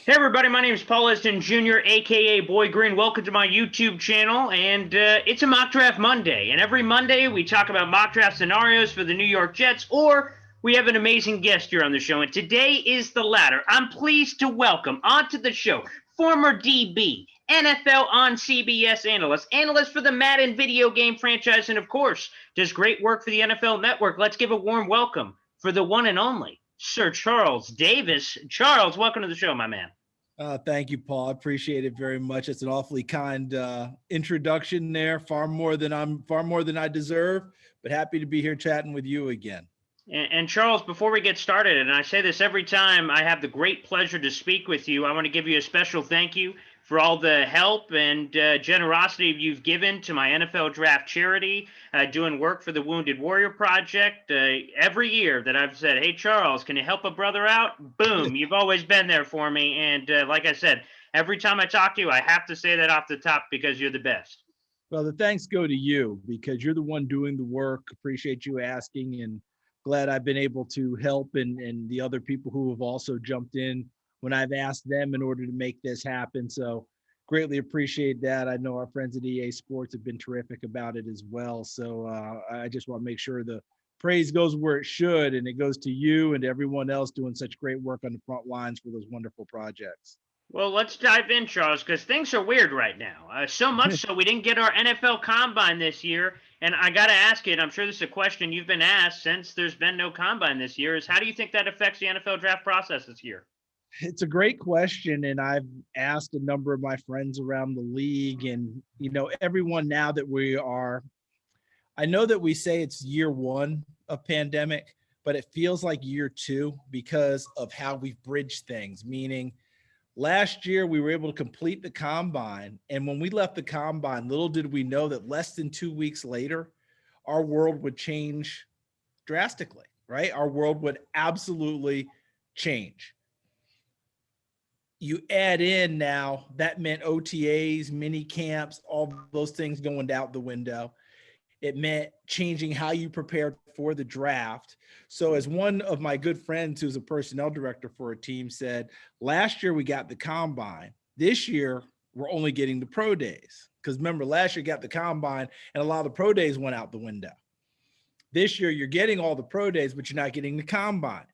Hey everybody, my name is Paul Eston Jr., aka Boy Green. Welcome to my YouTube channel, and it's a Mock Draft Monday. And every Monday we talk about mock draft scenarios for the New York Jets, or we have an amazing guest here on the show. And today is the latter. I'm pleased to welcome onto the show former DB, NFL on CBS analyst for the Madden video game franchise, and of course does great work for the NFL Network. Let's give a warm welcome for the one and only Sir Charles Davis. Charles, welcome to the show, my man. Thank you, Paul. I appreciate it very much. It's an awfully kind introduction there. Far more than I deserve, but happy to be here chatting with you again. And Charles, before we get started, and I say this every time I have the great pleasure to speak with you, I want to give you a special thank you for all the help and generosity you've given to my NFL draft charity, doing work for the Wounded Warrior Project. Every year that I've said, hey, Charles, can you help a brother out? Boom, you've always been there for me. And like I said, every time I talk to you, I have to say that off the top because you're the best. Well, the thanks go to you because you're the one doing the work. Appreciate you asking, and glad I've been able to help and the other people who have also jumped in when I've asked them in order to make this happen. So greatly appreciate that. I know our friends at EA Sports have been terrific about it as well. So I just want to make sure the praise goes where it should, and it goes to you and everyone else doing such great work on the front lines for those wonderful projects. Well, let's dive in, Charles, because things are weird right now. So much so we didn't get our NFL Combine this year. And I got to ask you, and I'm sure this is a question you've been asked since there's been no Combine this year, is how do you think that affects the NFL draft process this year? It's a great question, and I've asked a number of my friends around the league, and everyone now that I know that we say it's year one of pandemic, but it feels like year two because of how we've bridged things, meaning last year we were able to complete the combine, and when we left the combine, little did we know that less than 2 weeks later, our world would change drastically, right? Our world would absolutely change. You add in now, that meant OTAs, mini camps, all those things going out the window. It meant changing how you prepared for the draft. So as one of my good friends who's a personnel director for a team said, last year we got the combine. This year, we're only getting the pro days. Because remember, last year got the combine and a lot of the pro days went out the window. This year, you're getting all the pro days, but you're not getting the combine.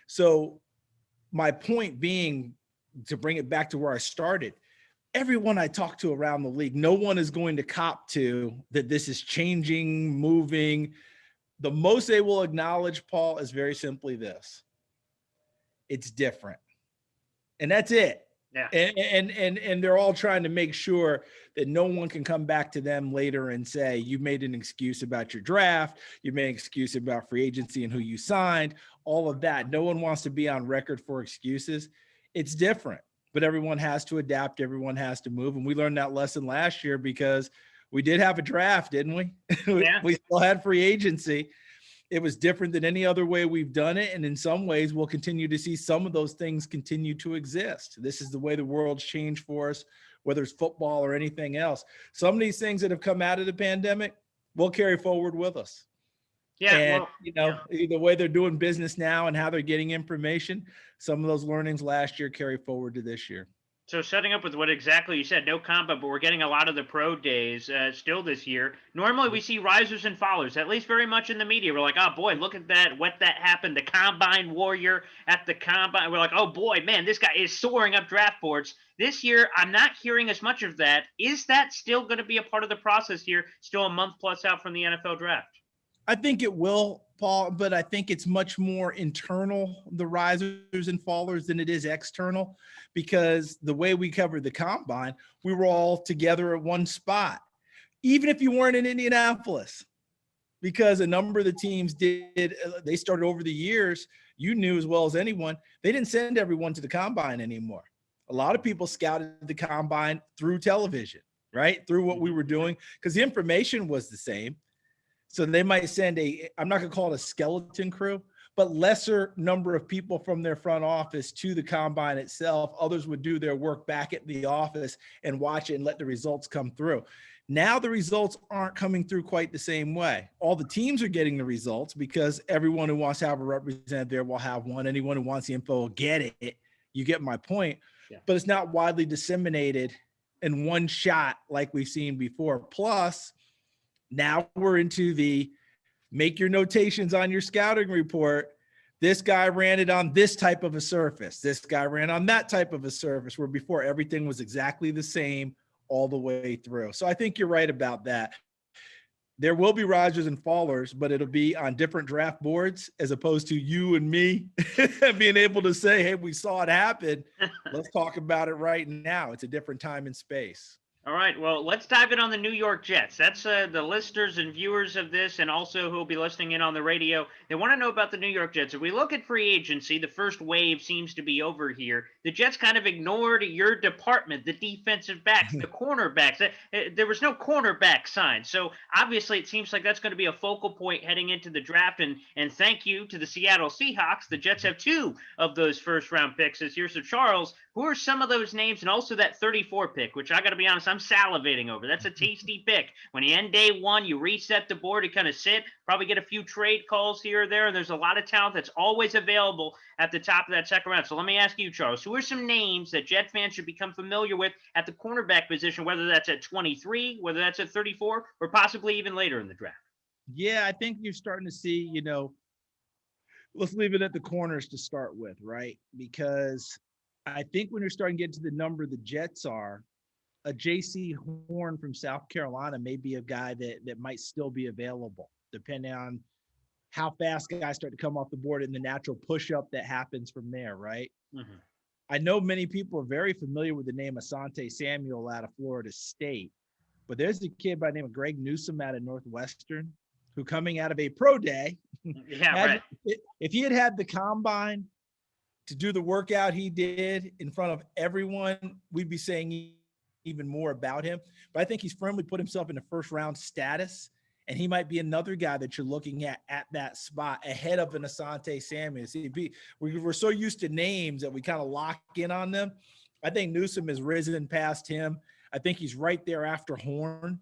So my point being, to bring it back to where I started, everyone I talk to around the league, no one is going to cop to that this is changing, moving. The most they will acknowledge, Paul, is very simply this: it's different. And that's it. Yeah. And they're all trying to make sure that no one can come back to them later and say, you made an excuse about your draft, you made an excuse about free agency and who you signed, all of that. No one wants to be on record for excuses. It's different, but everyone has to adapt. Everyone has to move. And we learned that lesson last year because we did have a draft, didn't we? Yeah. We still had free agency. It was different than any other way we've done it. And in some ways, we'll continue to see some of those things continue to exist. This is the way the world's changed for us, whether it's football or anything else. Some of these things that have come out of the pandemic will carry forward with us. Yeah, and, the way they're doing business now and how they're getting information, some of those learnings last year carry forward to this year. So setting up with what exactly you said, no combo, but we're getting a lot of the pro days still this year. Normally we see risers and fallers, at least very much in the media. We're like, oh boy, look at that, what that happened, the combine warrior at the combine. We're like, oh boy, man, this guy is soaring up draft boards. This year, I'm not hearing as much of that. Is that still going to be a part of the process here, still a month plus out from the NFL draft? I think it will, Paul, but I think it's much more internal, the risers and fallers, than it is external, because the way we covered the combine, we were all together at one spot, even if you weren't in Indianapolis, because a number of the teams they started over the years. You knew as well as anyone, they didn't send everyone to the combine anymore. A lot of people scouted the combine through television, right? Through what we were doing, because the information was the same. So they might send I'm not going to call it a skeleton crew, but lesser number of people from their front office to the combine itself. Others would do their work back at the office and watch it and let the results come through. Now the results aren't coming through quite the same way. All the teams are getting the results because everyone who wants to have a representative there will have one. Anyone who wants the info will get it. You get my point. but it's not widely disseminated in one shot like we've seen before. Plus, now we're into the make your notations on your scouting report. This guy ran it on this type of a surface. This guy ran on that type of a surface, where before everything was exactly the same all the way through. So I think you're right about that. There will be risers and fallers, but it'll be on different draft boards as opposed to you and me being able to say, hey, we saw it happen. Let's talk about it right now. It's a different time and space. All right, well, let's dive in on the New York Jets. That's the listeners and viewers of this, and also who will be listening in on the radio. They want to know about the New York Jets. If we look at free agency, the first wave seems to be over here. The Jets kind of ignored your department, the defensive backs, the cornerbacks. There was no cornerback signed. So obviously it seems like that's going to be a focal point heading into the draft. And thank you to the Seattle Seahawks. The Jets have 2 of those first-round picks this year. So, Charles, who are some of those names? And also that 34 pick, which I got to be honest, I'm salivating over. That's a tasty pick. When you end day one, you reset the board, you kind of sit, probably get a few trade calls here or there, and there's a lot of talent that's always available at the top of that second round. So let me ask you, Charles, who are some names that Jet fans should become familiar with at the cornerback position, whether that's at 23, whether that's at 34, or possibly even later in the draft? Yeah, I think you're starting to see, let's leave it at the corners to start with, right? Because I think when you're starting to get to the number the Jets are, a J.C. Horn from South Carolina may be a guy that might still be available, depending on how fast guys start to come off the board and the natural push-up that happens from there, right? Mm-hmm. I know many people are very familiar with the name Asante Samuel out of Florida State, but there's a kid by the name of Greg Newsome out of Northwestern who, coming out of a pro day, right. If he had the combine to do the workout he did in front of everyone, we'd be saying even more about him. But I think he's firmly put himself in the first round status, and he might be another guy that you're looking at that spot ahead of an Asante Samuel. We're so used to names that we kind of lock in on them. I think Newsome has risen past him. I think he's right there after Horn,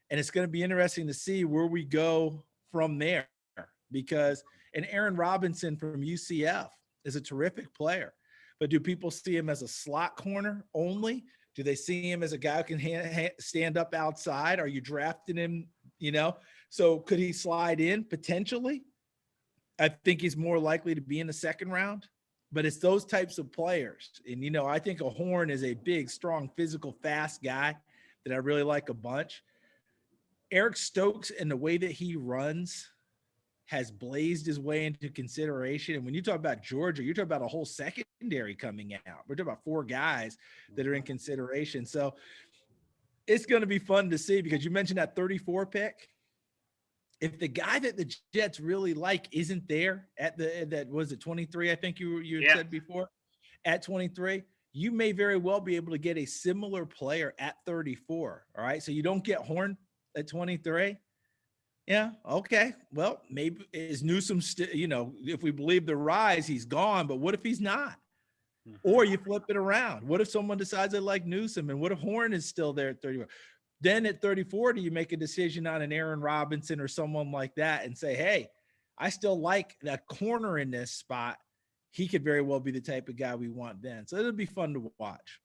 and it's going to be interesting to see where we go from there, because and Aaron Robinson from UCF is a terrific player, but do people see him as a slot corner only? Do they see him as a guy who can stand up outside? Are you drafting him, So could he slide in potentially? I think he's more likely to be in the second round, but it's those types of players. And, I think a Horn is a big, strong, physical, fast guy that I really like a bunch. Eric Stokes and the way that he runs has blazed his way into consideration. And when you talk about Georgia, you're talking about a whole secondary coming out. We're talking about 4 guys that are in consideration. So it's going to be fun to see, because you mentioned that 34 pick. If the guy that the Jets really like isn't there at that was it 23, I think you said before, at 23, you may very well be able to get a similar player at 34. All right. So you don't get Horn at 23. Yeah. Okay. Well, maybe is Newsome still, if we believe the rise, he's gone, but what if he's not? Or you flip it around. What if someone decides they like Newsome, and what if Horn is still there at 34? Then at 34, do you make a decision on an Aaron Robinson or someone like that and say, hey, I still like that corner in this spot. He could very well be the type of guy we want then. So it'll be fun to watch.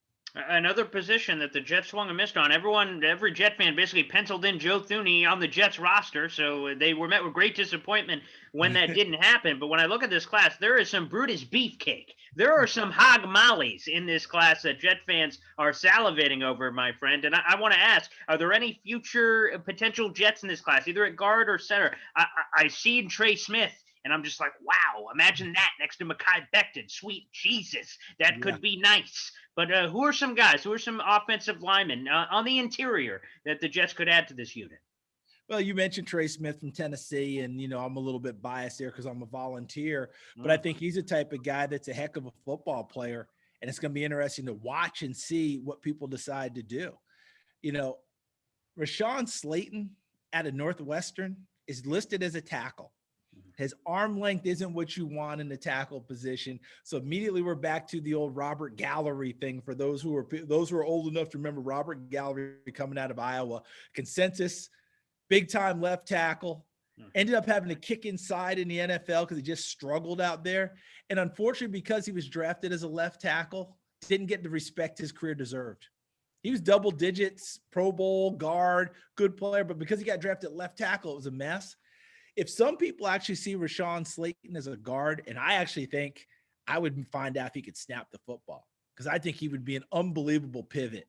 Another position that the Jets swung and missed on. Every Jet fan basically penciled in Joe Thuney on the Jets roster, so they were met with great disappointment when that didn't happen. But when I look at this class, there is some Brutus beefcake. There are some hog mollies in this class that Jet fans are salivating over, my friend. And I want to ask, are there any future potential Jets in this class, either at guard or center? I see Trey Smith, and I'm just like, wow, imagine that next to Mekhi Becton. Sweet Jesus, that could be nice. But who are some guys, who are some offensive linemen on the interior that the Jets could add to this unit? Well, you mentioned Trey Smith from Tennessee, and, I'm a little bit biased there because I'm a volunteer, but I think he's the type of guy that's a heck of a football player, and it's going to be interesting to watch and see what people decide to do. Rashawn Slayton out of Northwestern is listed as a tackle. His arm length isn't what you want in the tackle position. So immediately we're back to the old Robert Gallery thing for those who are old enough to remember Robert Gallery coming out of Iowa. Consensus, big-time left tackle. Ended up having to kick inside in the NFL because he just struggled out there. And unfortunately, because he was drafted as a left tackle, didn't get the respect his career deserved. He was double digits, Pro Bowl, guard, good player, but because he got drafted left tackle, it was a mess. If some people actually see Rashawn Slayton as a guard, and I actually think I would find out if he could snap the football, because I think he would be an unbelievable pivot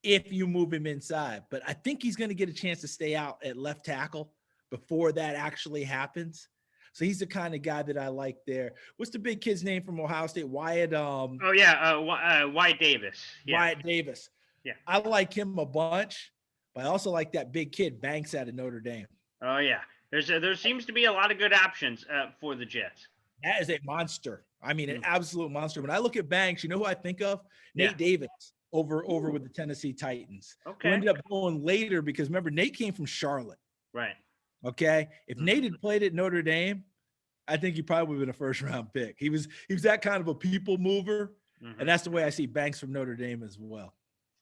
if you move him inside. But I think he's going to get a chance to stay out at left tackle before that actually happens. So he's the kind of guy that I like there. What's the big kid's name from Ohio State? Wyatt. Wyatt Davis. Yeah. Wyatt Davis. Yeah. I like him a bunch, but I also like that big kid Banks out of Notre Dame. Oh yeah. There seems to be a lot of good options for the Jets. That is a monster. I mean, an absolute monster. When I look at Banks, you know who I think of? Yeah. Nate Davis over with the Tennessee Titans. Okay. Who ended up going later because remember, Nate came from Charlotte. Right. Okay. If Nate had played at Notre Dame, I think he probably would have been a first-round pick. He was that kind of a people mover, and that's the way I see Banks from Notre Dame as well.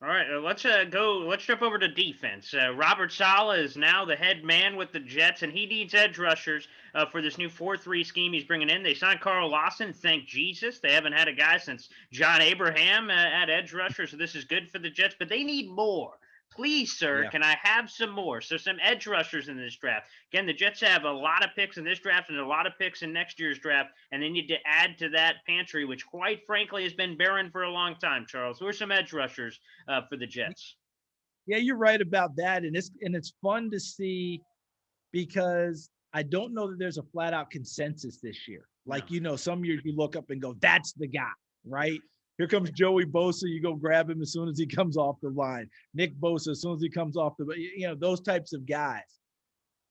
All right, let's jump over to defense. Robert Saleh is now the head man with the Jets, and he needs edge rushers for this new 4-3 scheme he's bringing in. They signed Carl Lawson, thank Jesus. They haven't had a guy since John Abraham at edge rusher, so this is good for the Jets, but they need more. Please, sir, Can I have some more? So some edge rushers in this draft. Again, the Jets have a lot of picks in this draft and a lot of picks in next year's draft, and they need to add to that pantry, which quite frankly has been barren for a long time, Charles. Who are some edge rushers for the Jets? Yeah, you're right about that, and it's fun to see because I don't know that there's a flat-out consensus this year. Like, some years you look up and go, that's the guy, right? Here comes Joey Bosa. You go grab him as soon as he comes off the line. Nick Bosa, as soon as he comes off those types of guys.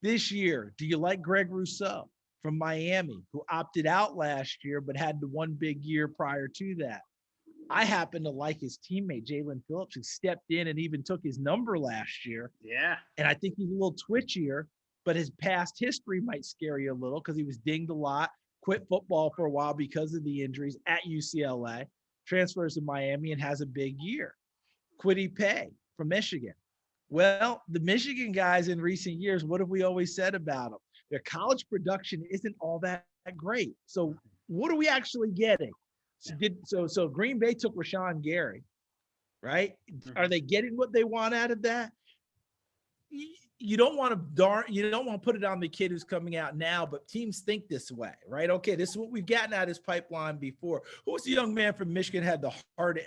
This year, do you like Greg Rousseau from Miami, who opted out last year but had the one big year prior to that? I happen to like his teammate, Jalen Phillips, who stepped in and even took his number last year. Yeah. And I think he's a little twitchier, but his past history might scare you a little because he was dinged a lot, quit football for a while because of the injuries at UCLA. Transfers to Miami and has a big year. Kwity Paye from Michigan. Well, the Michigan guys in recent years, what have we always said about them? Their college production isn't all that great. So what are we actually getting? So Green Bay took Rashawn Gary, right? Are they getting what they want out of that? You don't want to put it on the kid who's coming out now, but teams think this way, right? Okay, this is what we've gotten out of this pipeline before. Who was the young man from Michigan had the heart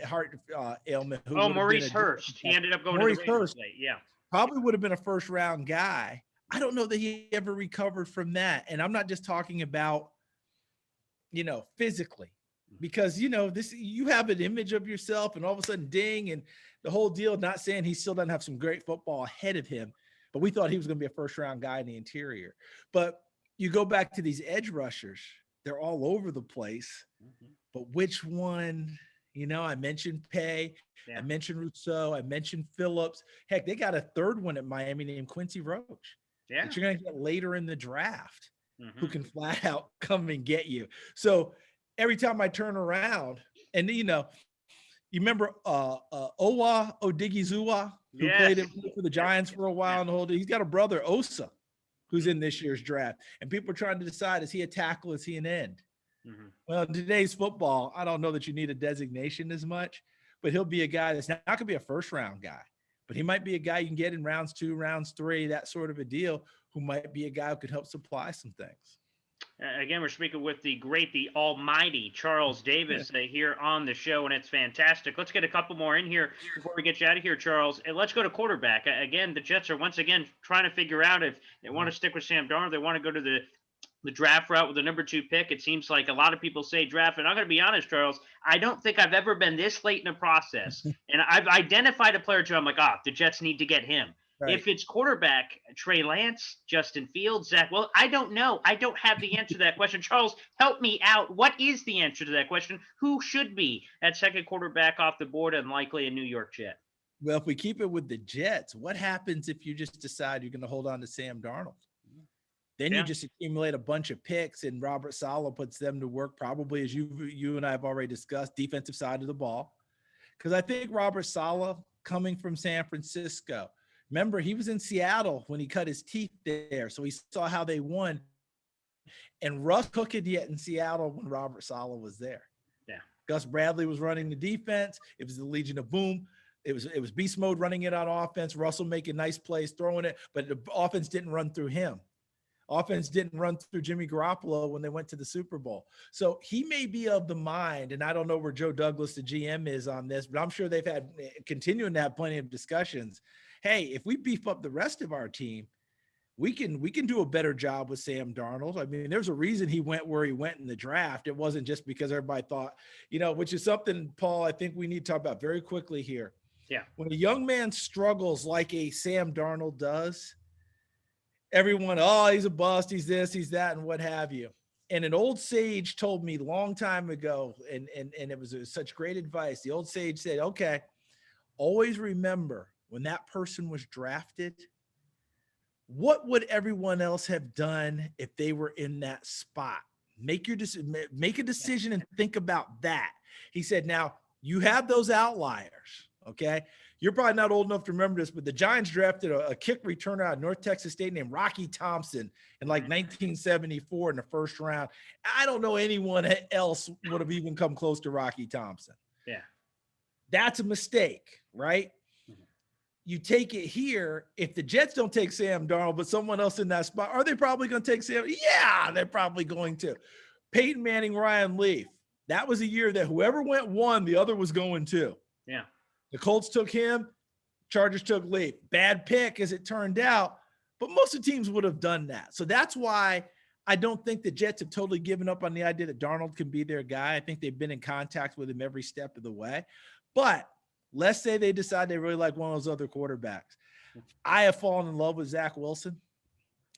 ailment? Maurice Hurst. He ended up going to the Raiders. Yeah, probably would have been a first-round guy. I don't know that he ever recovered from that, and I'm not just talking about, physically, because you have an image of yourself, and all of a sudden, ding, and the whole deal. Not saying he still doesn't have some great football ahead of him. But we thought he was going to be a first-round guy in the interior. But you go back to these edge rushers, they're all over the place. But which one, I mentioned Paye, I mentioned Rousseau, I mentioned Phillips. Heck, they got a third one at Miami named Quincy Roach. Yeah. That you're going to get later in the draft who can flat out come and get you. So every time I turn around, and, you remember Owa Odigizua, who played for the Giants for a while, and the whole day. He's got a brother, Osa, who's in this year's draft. And people are trying to decide, is he a tackle, is he an end? Well, in today's football, I don't know that you need a designation as much, but he'll be a guy that's not going to be a first-round guy. But he might be a guy you can get in rounds 2, rounds 3, that sort of a deal, who might be a guy who could help supply some things. Again, we're speaking with the great, the almighty Charles Davis here on the show, and it's fantastic. Let's get a couple more in here before we get you out of here, Charles. And let's go to quarterback. Again, the Jets are once again trying to figure out if they want to stick with Sam Darnold, they want to go to the draft route with the number 2 pick. It seems like a lot of people say draft, and I'm going to be honest, Charles, I don't think I've ever been this late in a process, and I've identified a player too. I'm like, the Jets need to get him. Right. If it's quarterback, Trey Lance, Justin Fields, Zach, well, I don't know. I don't have the answer to that question. Charles, help me out. What is the answer to that question? Who should be at second quarterback off the board and likely a New York Jet? Well, if we keep it with the Jets, what happens if you just decide you're going to hold on to Sam Darnold? Then you just accumulate a bunch of picks, and Robert Saleh puts them to work, probably, as you and I have already discussed, defensive side of the ball. Because I think Robert Saleh, coming from San Francisco, remember, he was in Seattle when he cut his teeth there, so he saw how they won. And Russ took it yet in Seattle when Robert Saleh was there. Yeah, Gus Bradley was running the defense. It was the Legion of Boom. It was beast mode running it on offense. Russell making nice plays, throwing it, but the offense didn't run through him. Offense didn't run through Jimmy Garoppolo when they went to the Super Bowl. So he may be of the mind, and I don't know where Joe Douglas, the GM, is on this, but I'm sure they've had continuing to have plenty of discussions. Hey, if we beef up the rest of our team, we can do a better job with Sam Darnold. I mean, there's a reason he went where he went in the draft. It wasn't just because everybody thought, which is something, Paul, I think we need to talk about very quickly here. Yeah. When a young man struggles like a Sam Darnold does, everyone, he's a bust, he's this, he's that, and what have you. And an old sage told me long time ago, and it was such great advice. The old sage said, okay, always remember when that person was drafted, what would everyone else have done if they were in that spot? Make a decision and think about that. He said, now you have those outliers. Okay. You're probably not old enough to remember this, but the Giants drafted a kick returner out of North Texas State named Rocky Thompson in like 1974 in the first round. I don't know anyone else would have even come close to Rocky Thompson. Yeah. That's a mistake, right? You take it here. If the Jets don't take Sam Darnold, but someone else in that spot, are they probably going to take Sam? Yeah, they're probably going to. Peyton Manning, Ryan Leaf. That was a year that whoever went one, the other was going to. Yeah. The Colts took him. Chargers took Leaf. Bad pick, as it turned out, but most of the teams would have done that. So that's why I don't think the Jets have totally given up on the idea that Darnold can be their guy. I think they've been in contact with him every step of the way. But let's say they decide they really like one of those other quarterbacks. I have fallen in love with Zach Wilson,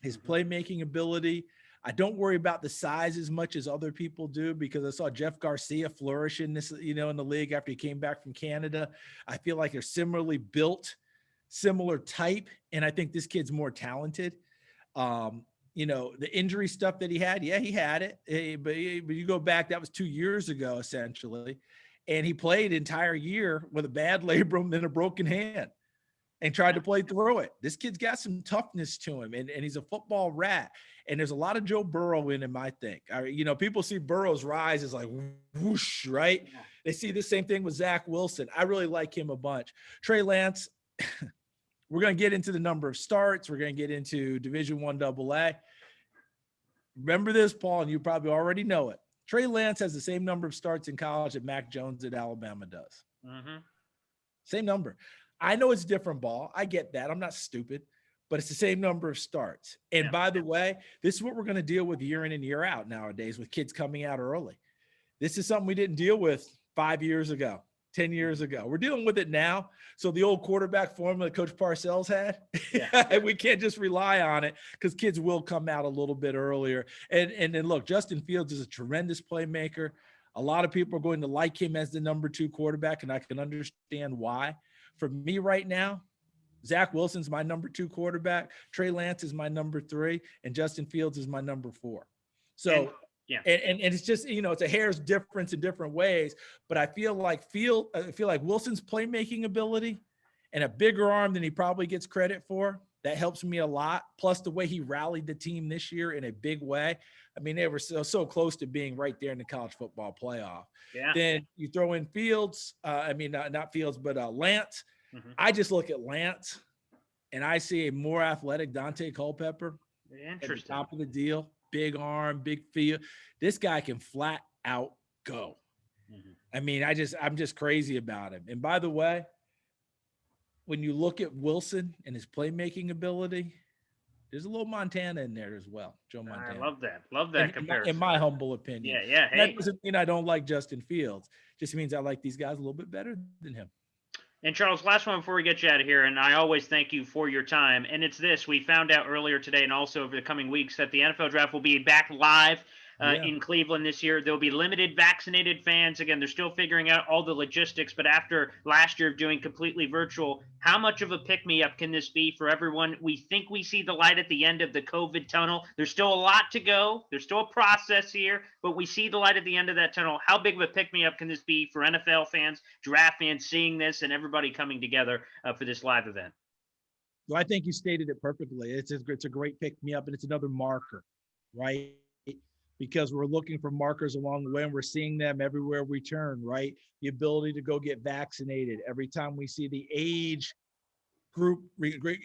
his playmaking ability. I don't worry about the size as much as other people do because I saw Jeff Garcia flourish in this, in the league after he came back from Canada. I feel like they're similarly built, similar type, and I think this kid's more talented. The injury stuff that he had, yeah, he had it, but you go back, that was 2 years ago, essentially. And he played an entire year with a bad labrum and a broken hand and tried to play through it. This kid's got some toughness to him, and he's a football rat. And there's a lot of Joe Burrow in him, I think. People see Burrow's rise as like whoosh, right? Yeah. They see the same thing with Zach Wilson. I really like him a bunch. Trey Lance, we're going to get into the number of starts. We're going to get into Division I AA. Remember this, Paul, and you probably already know it. Trey Lance has the same number of starts in college that Mac Jones at Alabama does. Mm-hmm. Same number. I know it's different ball. I get that. I'm not stupid, but it's the same number of starts. And by the way, this is what we're going to deal with year in and year out nowadays with kids coming out early. This is something we didn't deal with 5 years ago, 10 years ago. We're dealing with it now. So the old quarterback formula Coach Parcells had, we can't just rely on it because kids will come out a little bit earlier. And then look, Justin Fields is a tremendous playmaker. A lot of people are going to like him as the number 2 quarterback, and I can understand why. For me right now, Zach Wilson's my number 2 quarterback. Trey Lance is my number 3, and Justin Fields is my number 4. So, and it's just, it's a hair's difference in different ways. But I feel like Wilson's playmaking ability and a bigger arm than he probably gets credit for, that helps me a lot. Plus the way he rallied the team this year in a big way. I mean, they were so close to being right there in the college football playoff. Yeah. Then you throw in Fields. Not Fields, but Lance. Mm-hmm. I just look at Lance, and I see a more athletic Dante Culpepper at the top of the deal. Big arm, big field. This guy can flat out go. Mm-hmm. I mean, I'm just crazy about him. And by the way, when you look at Wilson and his playmaking ability, there's a little Montana in there as well. Joe Montana. I love that. Love that comparison. In my humble opinion. Yeah. Hey. That doesn't mean I don't like Justin Fields. Just means I like these guys a little bit better than him. And Charles, last one before we get you out of here, and I always thank you for your time. And it's this: we found out earlier today, and also over the coming weeks, that the NFL Draft will be back live in Cleveland this year. There'll be limited vaccinated fans. Again, they're still figuring out all the logistics, but after last year of doing completely virtual, how much of a pick-me-up can this be for everyone? We think we see the light at the end of the COVID tunnel. There's still a lot to go. There's still a process here, but we see the light at the end of that tunnel. How big of a pick-me-up can this be for NFL fans, draft fans, seeing this, and everybody coming together for this live event? Well, I think you stated it perfectly. It's a great pick-me-up, and it's another marker, right? because we're looking for markers along the way and we're seeing them everywhere we turn, right? The ability to go get vaccinated. Every time we see the age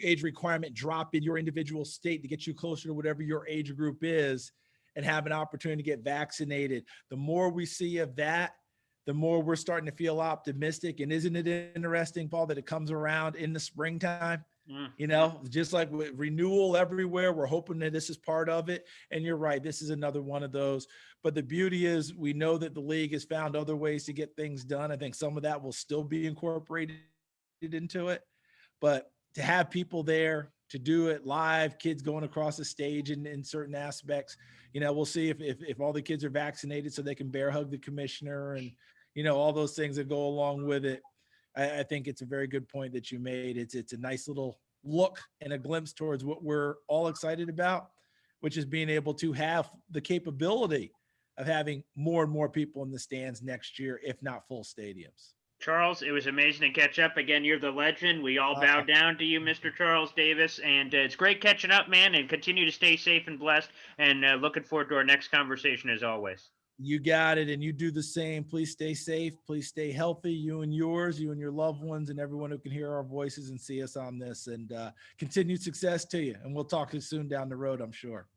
age requirement drop in your individual state to get you closer to whatever your age group is and have an opportunity to get vaccinated. The more we see of that, the more we're starting to feel optimistic. And isn't it interesting, Paul, that it comes around in the springtime? You know, just like with renewal everywhere, we're hoping that this is part of it. And you're right, this is another one of those. But the beauty is we know that the league has found other ways to get things done. I think some of that will still be incorporated into it. But to have people there to do it live, kids going across the stage in certain aspects, you know, we'll see if all the kids are vaccinated so they can bear hug the commissioner and, you know, all those things that go along with it. I think it's a very good point that you made. It's a nice little look and a glimpse towards what we're all excited about, which is being able to have the capability of having more and more people in the stands next year, if not full stadiums. Charles, it was amazing to catch up. Again, you're the legend. We all bow down to you, Mr. Charles Davis. And it's great catching up, man, and continue to stay safe and blessed. And looking forward to our next conversation as always. You got it. And you do the same. Please stay safe. Please stay healthy. You and yours, you and your loved ones, and everyone who can hear our voices and see us on this. And continued success to you. And we'll talk to you soon down the road, I'm sure.